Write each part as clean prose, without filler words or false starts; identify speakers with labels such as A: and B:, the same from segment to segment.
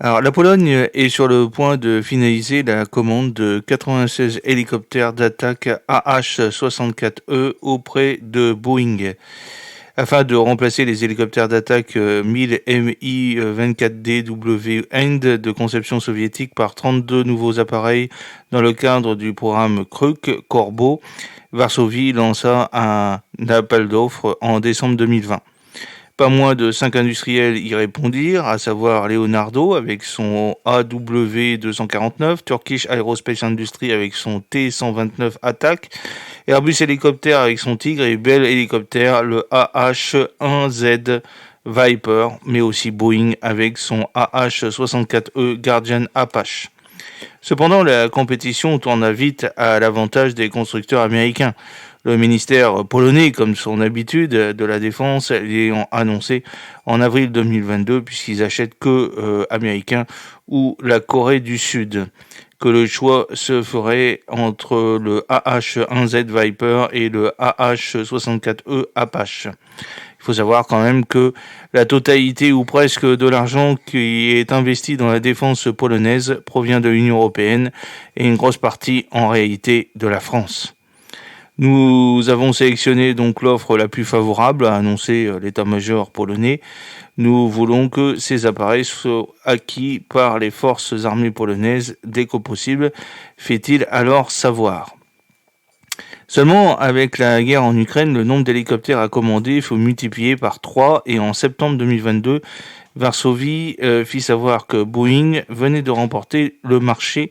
A: Alors, la Pologne est sur le point de finaliser la commande de 96 hélicoptères d'attaque AH-64E auprès de Boeing, afin de remplacer les hélicoptères d'attaque 1000 Mi-24DW End de conception soviétique par 32 nouveaux appareils dans le cadre du programme Kruk Corbeau. Varsovie lança un appel d'offres en décembre 2020. Pas moins de 5 industriels y répondirent, à savoir Leonardo avec son AW249, Turkish Aerospace Industries avec son T129 Attack, Airbus Hélicoptère avec son Tigre et Bell Hélicoptère, le AH-1Z Viper, mais aussi Boeing avec son AH-64E Guardian Apache. Cependant, la compétition tourna vite à l'avantage des constructeurs américains. Le ministère polonais, comme son habitude de la défense, l'ayant annoncé en avril 2022, puisqu'ils achètent que américains ou la Corée du Sud, que le choix se ferait entre le AH-1Z Viper et le AH-64E Apache. Il faut savoir quand même que la totalité ou presque de l'argent qui est investi dans la défense polonaise provient de l'Union européenne et une grosse partie en réalité de la France. Nous avons sélectionné donc l'offre la plus favorable, a annoncé l'état-major polonais. Nous voulons que ces appareils soient acquis par les forces armées polonaises dès que possible, fait-il alors savoir. Seulement, avec la guerre en Ukraine, le nombre d'hélicoptères à commander faut multiplier par 3 et en septembre 2022, Varsovie fit savoir que Boeing venait de remporter le marché,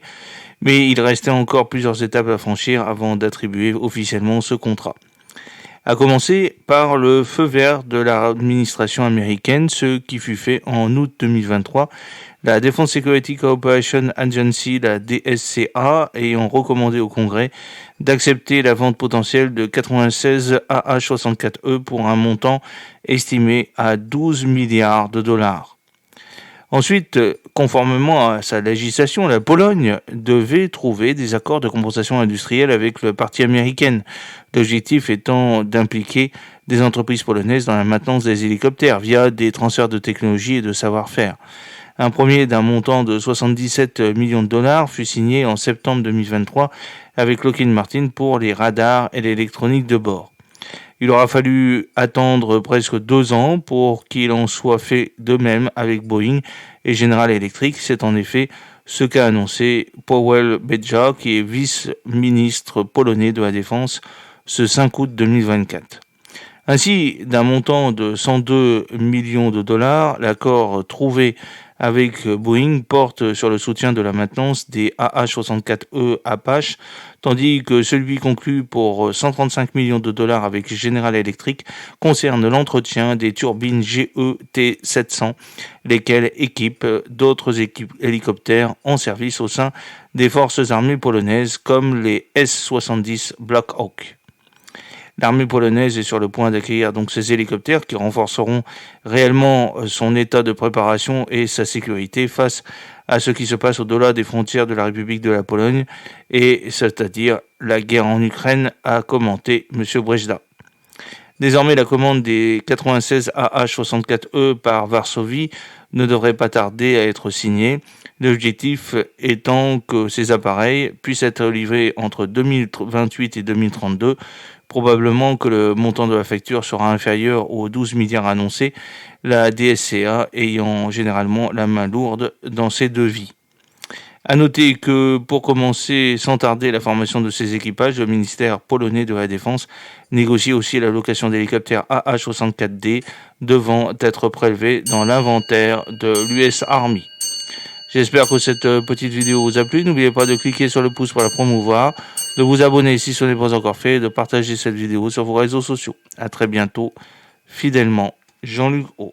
A: mais il restait encore plusieurs étapes à franchir avant d'attribuer officiellement ce contrat. À commencer par le feu vert de l'administration américaine, ce qui fut fait en août 2023, la Defense Security Cooperation Agency, la DSCA, ayant recommandé au Congrès d'accepter la vente potentielle de 96 AH-64E pour un montant estimé à 12 milliards de dollars. Ensuite, conformément à sa législation, la Pologne devait trouver des accords de compensation industrielle avec le parti américaine, l'objectif étant d'impliquer des entreprises polonaises dans la maintenance des hélicoptères via des transferts de technologie et de savoir-faire. Un premier d'un montant de 77 millions de dollars fut signé en septembre 2023 avec Lockheed Martin pour les radars et l'électronique de bord. Il aura fallu attendre presque 2 ans pour qu'il en soit fait de même avec Boeing et General Electric. C'est en effet ce qu'a annoncé Paweł Bejda, qui est vice-ministre polonais de la Défense, ce 5 août 2024. Ainsi, d'un montant de 102 millions de dollars, l'accord trouvé avec Boeing porte sur le soutien de la maintenance des AH-64E Apache, tandis que celui conclu pour 135 millions de dollars avec General Electric concerne l'entretien des turbines GE-T700, lesquelles équipent d'autres hélicoptères en service au sein des forces armées polonaises comme les S-70 Black Hawk. L'armée polonaise est sur le point d'accueillir donc ces hélicoptères qui renforceront réellement son état de préparation et sa sécurité face à ce qui se passe au-delà des frontières de la République de la Pologne, et c'est-à-dire la guerre en Ukraine, a commenté M. Brejda. Désormais, la commande des 96 AH-64E par Varsovie ne devrait pas tarder à être signée, l'objectif étant que ces appareils puissent être livrés entre 2028 et 2032. Probablement que le montant de la facture sera inférieur aux 12 milliards annoncés, la DSCA ayant généralement la main lourde dans ces devis. À noter que pour commencer sans tarder la formation de ces équipages, le ministère polonais de la Défense négocie aussi la location d'hélicoptères AH-64D devant être prélevés dans l'inventaire de l'US Army. J'espère que cette petite vidéo vous a plu. N'oubliez pas de cliquer sur le pouce pour la promouvoir, de vous abonner si ce n'est pas encore fait et de partager cette vidéo sur vos réseaux sociaux. À très bientôt. Fidèlement, Jean-Luc O.